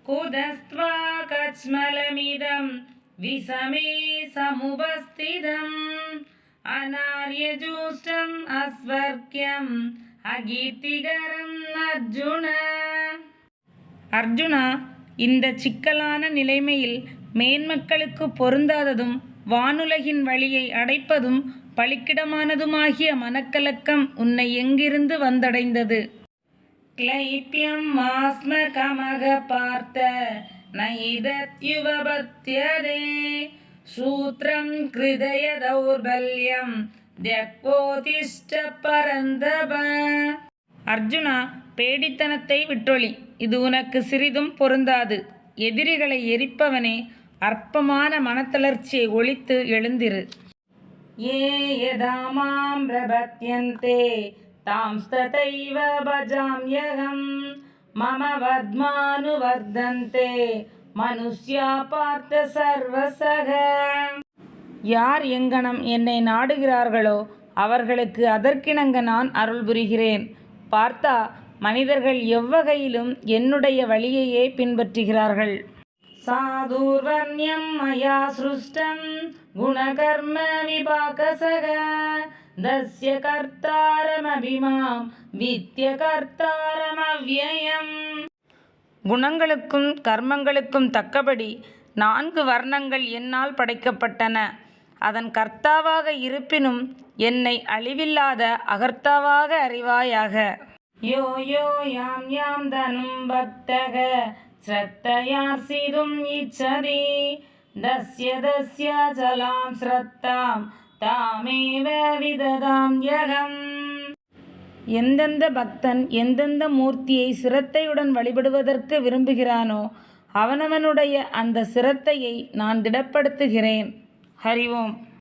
कुतस्त्वा कच्मलमिदं विषमे समुपस्थितम् अनार्यजुष्टम् अस्वर्ग्यम् अकीर्तिकरम् अर्जुन. அர்ஜுனா, இந்த சிக்கலான நிலைமையில் மேன்மக்களுக்கு பொருந்தாததும் வானுலகின் வழியை அடைப்பதும் பலிக்கிடமானதுமாகிய மனக்கலக்கம் உன்னை எங்கிருந்து வந்தடைந்தது? கிளைப்யம் ஆஸ்மகமக பார்த்த நைதத்யுவபத்யதே சூத்ரம் கிருதய தௌர்பல்யம் த்யக்வோதிஷ்ட பரந்தப. அர்ஜுனா, பேடித்தனத்தை விட்டொழி, இது உனக்கு சிறிதும் பொருந்தாது. எதிரிகளை எரிப்பவனே, அற்பமான மனத்தளர்ச்சியை ஒழித்து எழுந்திரு. ஏ யதா மாம் பிரபத்யந்தே தாம் ததைவ பஜாம்யகம் மம வர்த்மானுவர்தந்தே மனுஷ்யா பார்த்த சர்வசக. யார் எங்கனம் என்னை நாடுகிறார்களோ அவர்களுக்கு அதற்கிணங்க நான் அருள் புரிகிறேன். பார்த்தா, மனிதர்கள் எவ்வகையிலும் என்னுடைய வழியையே பின்பற்றுகிறார்கள். சாதுர்வர்ண்யம் மயா சிருஷ்டம் குணகர்ம விபாகசக தஸ்ய கர்த்தாரமபிமாம் வித்ய கர்த்தாரமவ்யயம். குணங்களுக்கும் கர்மங்களுக்கும் தக்கபடி 4 வர்ணங்கள் என்னால் படைக்கப்பட்டன. அதன் கர்த்தாவாக இருப்பினும் என்னை அழிவில்லாத அகர்த்தாவாக அறிவாயாக. யோ யோ யாம் யாம் தனும் பக்தக ஸ்ரத்தயார்சிதும் இச்சதி தஸ்ய தஸ்ய ஜலாம் ஸ்ரத்தாம் தாமேவ விததாம் யகம். எந்தெந்த பக்தன் எந்தெந்த மூர்த்தியை சிரத்தையுடன் வழிபடுவதற்கு விரும்புகிறானோ அவனவனுடைய அந்த சிரத்தையை நான் திடப்படுத்துகிறேன். ஹரி ஓம்.